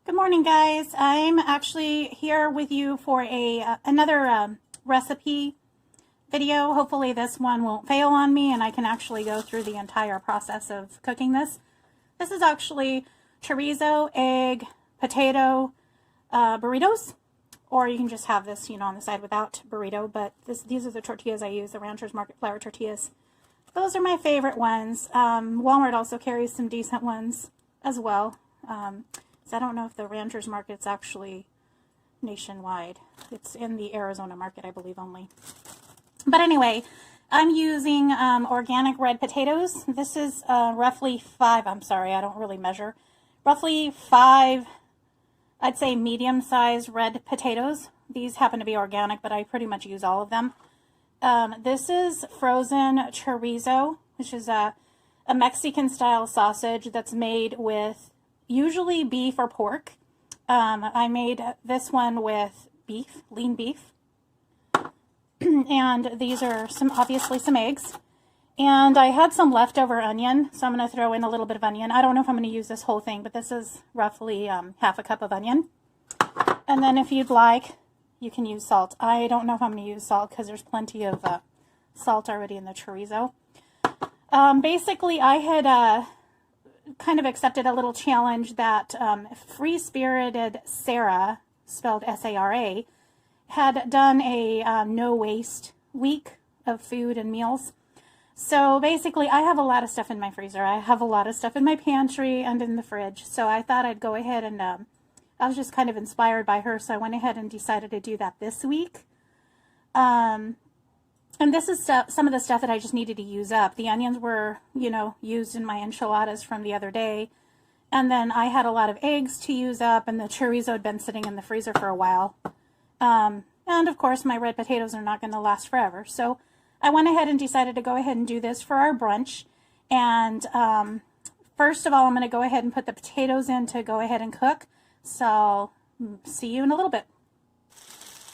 Good morning, guys. I'm actually here with you for another recipe video. Hopefully this one won't fail on me and I can actually go through the entire process of cooking this. This is actually chorizo, egg, potato burritos, or you can just have this, on the side without burrito, but these are the tortillas I use, the Rancher's Market flour tortillas. Those are my favorite ones. Walmart also carries some decent ones as well. So I don't know if the Rancher's Market's actually nationwide. It's in the Arizona market, I believe, only. But anyway, I'm using organic red potatoes. This is roughly five, I'm sorry, I don't really measure. Roughly five, I'd say medium-sized red potatoes. These happen to be organic, but I pretty much use all of them. This is frozen chorizo, which is a Mexican-style sausage that's made with usually beef or pork. I made this one with beef, lean beef. And these are obviously some eggs. And I had some leftover onion, so I'm going to throw in a little bit of onion. I don't know if I'm going to use this whole thing, but this is roughly half a cup of onion. And then if you'd like, you can use salt. I don't know if I'm going to use salt because there's plenty of salt already in the chorizo. Basically, I had kind of accepted a little challenge that Free-Spirited Sarah, spelled S-A-R-A, had done a no waste week of food and meals. So basically I have a lot of stuff in my freezer. I have a lot of stuff in my pantry and in the fridge. So I thought I'd go ahead and I was just kind of inspired by her. So I went ahead and decided to do that this week. And this is some of the stuff that I just needed to use up. The onions were, used in my enchiladas from the other day. And then I had a lot of eggs to use up, and the chorizo had been sitting in the freezer for a while. And of course, my red potatoes are not going to last forever. So I went ahead and decided to go ahead and do this for our brunch. And first of all, I'm going to go ahead and put the potatoes in to go ahead and cook. So see you in a little bit.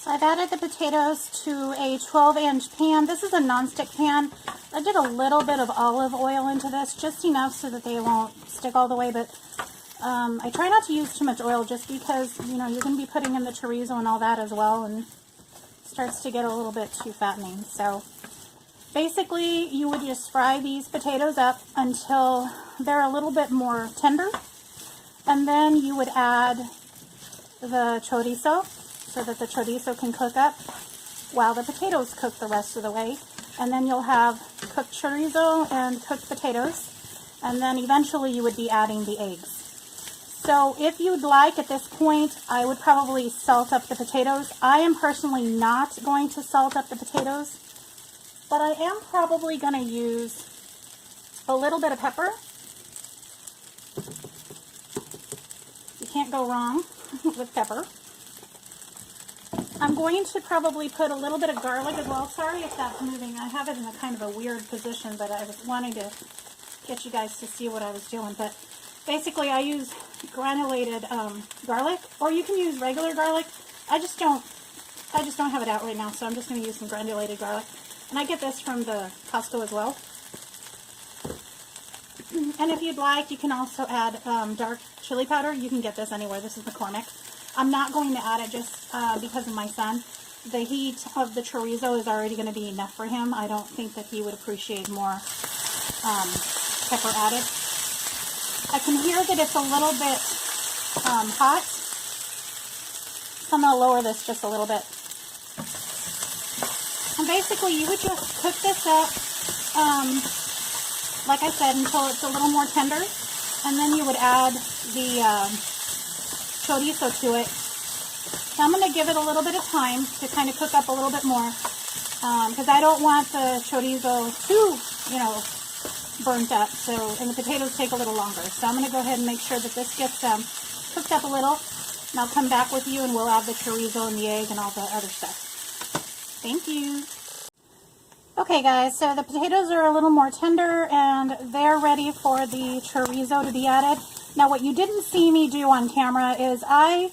So I've added the potatoes to a 12-inch pan. This is a nonstick pan. I did a little bit of olive oil into this, just enough so that they won't stick all the way, but I try not to use too much oil just because, you're going to be putting in the chorizo and all that as well, and it starts to get a little bit too fattening. So basically, you would just fry these potatoes up until they're a little bit more tender, and then you would add the chorizo, so that the chorizo can cook up while the potatoes cook the rest of the way. And then you'll have cooked chorizo and cooked potatoes. And then eventually you would be adding the eggs. So if you'd like, at this point, I would probably salt up the potatoes. I am personally not going to salt up the potatoes, but I am probably going to use a little bit of pepper. You can't go wrong with pepper. I'm going to probably put a little bit of garlic as well. Sorry if that's moving. I have it in a kind of a weird position, but I was wanting to get you guys to see what I was doing. But basically, I use granulated garlic, or you can use regular garlic. I just don't have it out right now, so I'm just going to use some granulated garlic. And I get this from the Costco as well. And if you'd like, you can also add dark chili powder. You can get this anywhere. This is McCormick. I'm not going to add it just because of my son. The heat of the chorizo is already going to be enough for him. I don't think that he would appreciate more pepper added. I can hear that it's a little bit hot, so I'm going to lower this just a little bit. And basically, you would just cook this up, like I said, until it's a little more tender, and then you would add the chorizo to it. So I'm going to give it a little bit of time to kind of cook up a little bit more because I don't want the chorizo too, burnt up. So, and the potatoes take a little longer. So I'm going to go ahead and make sure that this gets cooked up a little, and I'll come back with you and we'll add the chorizo and the egg and all the other stuff. Thank you. Okay guys, so the potatoes are a little more tender and they're ready for the chorizo to be added. Now what you didn't see me do on camera is I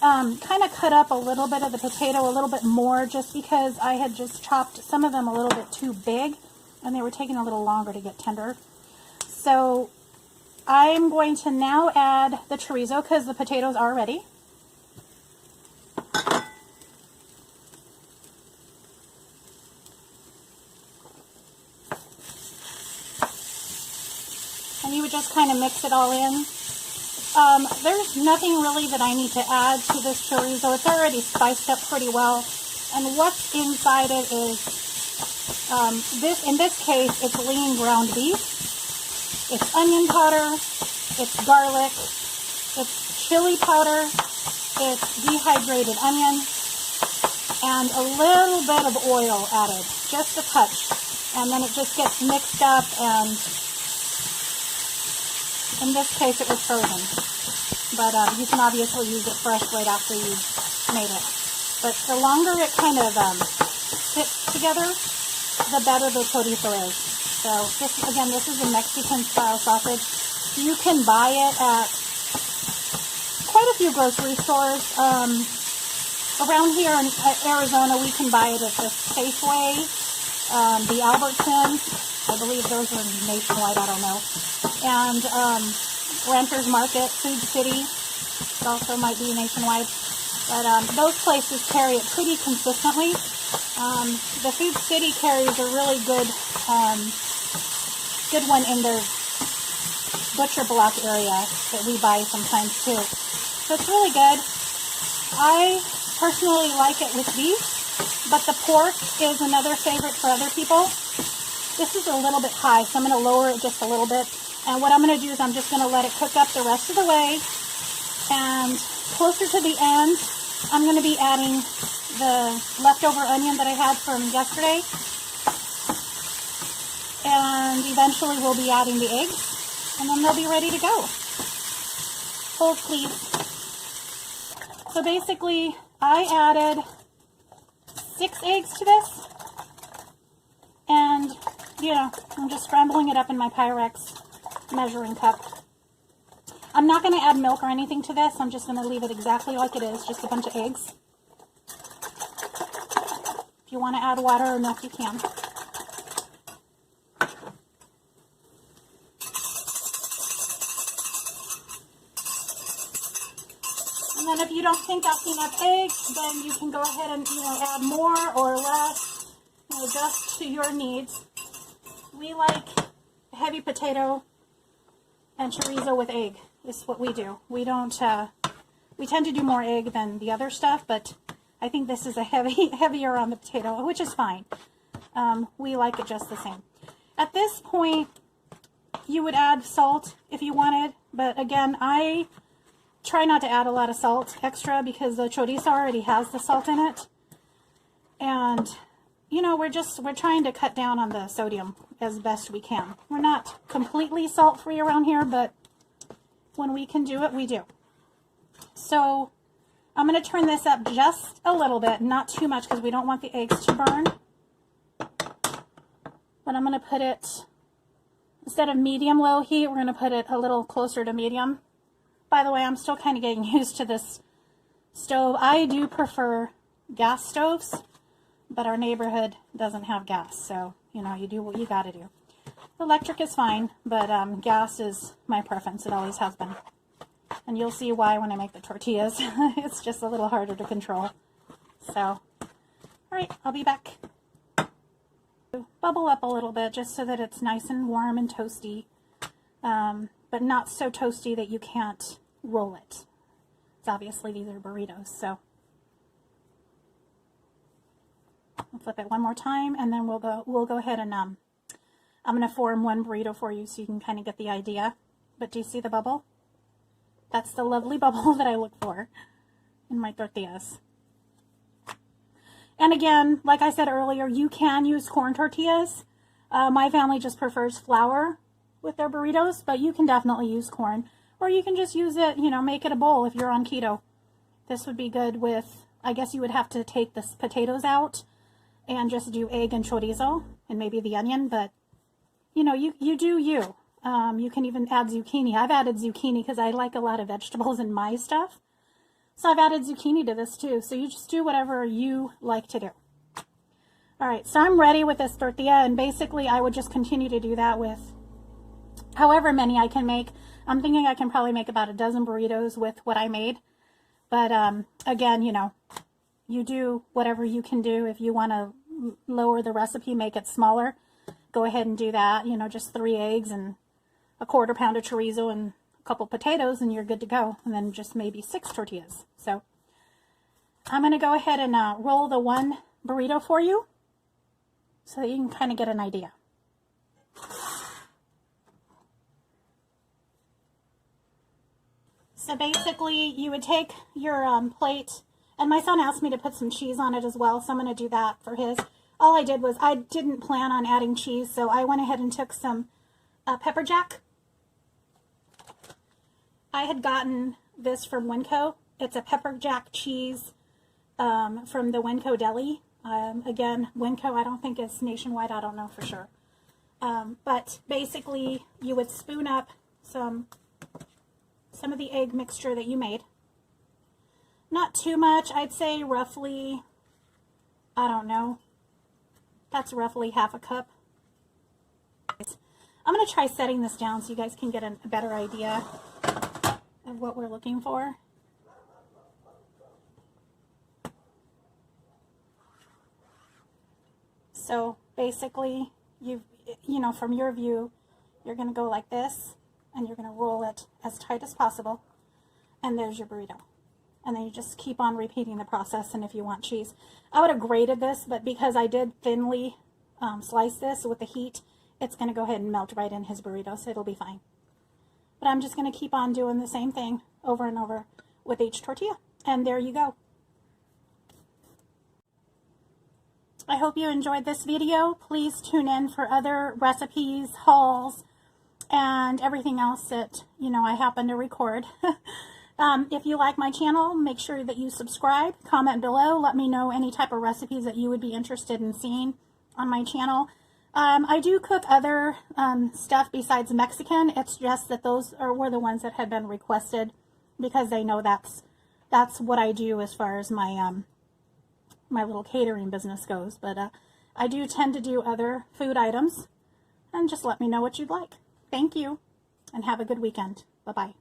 kind of cut up a little bit of the potato a little bit more just because I had just chopped some of them a little bit too big and they were taking a little longer to get tender. So I'm going to now add the chorizo because the potatoes are ready. And you would just kind of mix it all in. There's nothing really that I need to add to this chorizo. It's already spiced up pretty well. And what's inside it is, in this case, it's lean ground beef. It's onion powder. It's garlic. It's chili powder. It's dehydrated onion. And a little bit of oil added. Just a touch. And then it just gets mixed up, and in this case it was frozen. But you can obviously use it fresh right after you've made it. But the longer it kind of sits together, the better the chorizo is. So this is a Mexican style sausage. You can buy it at quite a few grocery stores. Around here in Arizona, we can buy it at the Safeway, the Albertsons. I believe those are nationwide, I don't know. And Renters Market, Food City, also might be nationwide. But those places carry it pretty consistently. The Food City carries a really good one in their butcher block area that we buy sometimes too. So it's really good. I personally like it with beef, but the pork is another favorite for other people. This is a little bit high, so I'm going to lower it just a little bit. And what I'm going to do is I'm just going to let it cook up the rest of the way. And closer to the end, I'm going to be adding the leftover onion that I had from yesterday. And eventually we'll be adding the eggs. And then they'll be ready to go. Hold, please. So basically, I added 6 eggs to this. And, you know, I'm just scrambling it up in my Pyrex measuring cup. I'm not going to add milk or anything to this. I'm just going to leave it exactly like it is, just a bunch of eggs. If you want to add water or milk, you can. And then if you don't think that's enough eggs, then you can go ahead and, add more or less, just to your needs. We like heavy potato and chorizo with egg is what we do. We don't, we tend to do more egg than the other stuff, but I think this is a heavier on the potato, which is fine. We like it just the same. At this point, you would add salt if you wanted, but again, I try not to add a lot of salt extra because the chorizo already has the salt in it. And, we're trying to cut down on the sodium as best we can. We're not completely salt-free around here, but when we can do it, we do. So I'm going to turn this up just a little bit, not too much because we don't want the eggs to burn. But I'm going to put it, instead of medium-low heat, we're going to put it a little closer to medium. By the way, I'm still kind of getting used to this stove. I do prefer gas stoves, but our neighborhood doesn't have gas, so, you do what you got to do. Electric is fine, but gas is my preference. It always has been. And you'll see why when I make the tortillas. It's just a little harder to control. So, all right, I'll be back. Bubble up a little bit just so that it's nice and warm and toasty, but not so toasty that you can't roll it. It's obviously these are burritos, so. I'll flip it one more time, and then we'll go ahead and I'm going to form one burrito for you so you can kind of get the idea. But do you see the bubble? That's the lovely bubble that I look for in my tortillas. And again, like I said earlier, you can use corn tortillas. My family just prefers flour with their burritos, but you can definitely use corn. Or you can just use it, make it a bowl if you're on keto. This would be good with, I guess you would have to take the potatoes out and just do egg and chorizo and maybe the onion, but you do you. You can even add zucchini. I've added zucchini because I like a lot of vegetables in my stuff. So I've added zucchini to this too. So you just do whatever you like to do. All right, so I'm ready with this tortilla, and basically I would just continue to do that with however many I can make. I'm thinking I can probably make about a dozen burritos with what I made. But again, you know, you do whatever you can do. If you want to lower the recipe, make it smaller, go ahead and do that. You know, just 3 eggs and a 1/4 pound of chorizo and a couple potatoes, and you're good to go. And then just maybe 6 tortillas. So I'm going to go ahead and roll the one burrito for you so that you can kind of get an idea. So basically, you would take your plate, and my son asked me to put some cheese on it as well, so I'm going to do that for his. All I did was, I didn't plan on adding cheese, so I went ahead and took some pepper jack. I had gotten this from Winco. It's a pepper jack cheese from the Winco Deli. Again, Winco I don't think is nationwide, I don't know for sure. But basically, you would spoon up some of the egg mixture that you made. Not too much, I'd say roughly, I don't know, that's roughly 1/2 cup. I'm going to try setting this down so you guys can get a better idea of what we're looking for. So basically, you know, from your view, you're going to go like this, and you're going to roll it as tight as possible, and there's your burrito. And then you just keep on repeating the process. And if you want cheese, I would have grated this, but because I did thinly slice this with the heat, it's going to go ahead and melt right in his burrito, so it'll be fine. But I'm just going to keep on doing the same thing over and over with each tortilla. And there you go. I hope you enjoyed this video. Please tune in for other recipes, hauls, and everything else that, you know, I happen to record. If you like my channel, make sure that you subscribe, comment below, let me know any type of recipes that you would be interested in seeing on my channel. I do cook other stuff besides Mexican. It's just that those were the ones that had been requested because they know that's what I do as far as my my little catering business goes. But I do tend to do other food items, and just let me know what you'd like. Thank you, and have a good weekend. Bye-bye.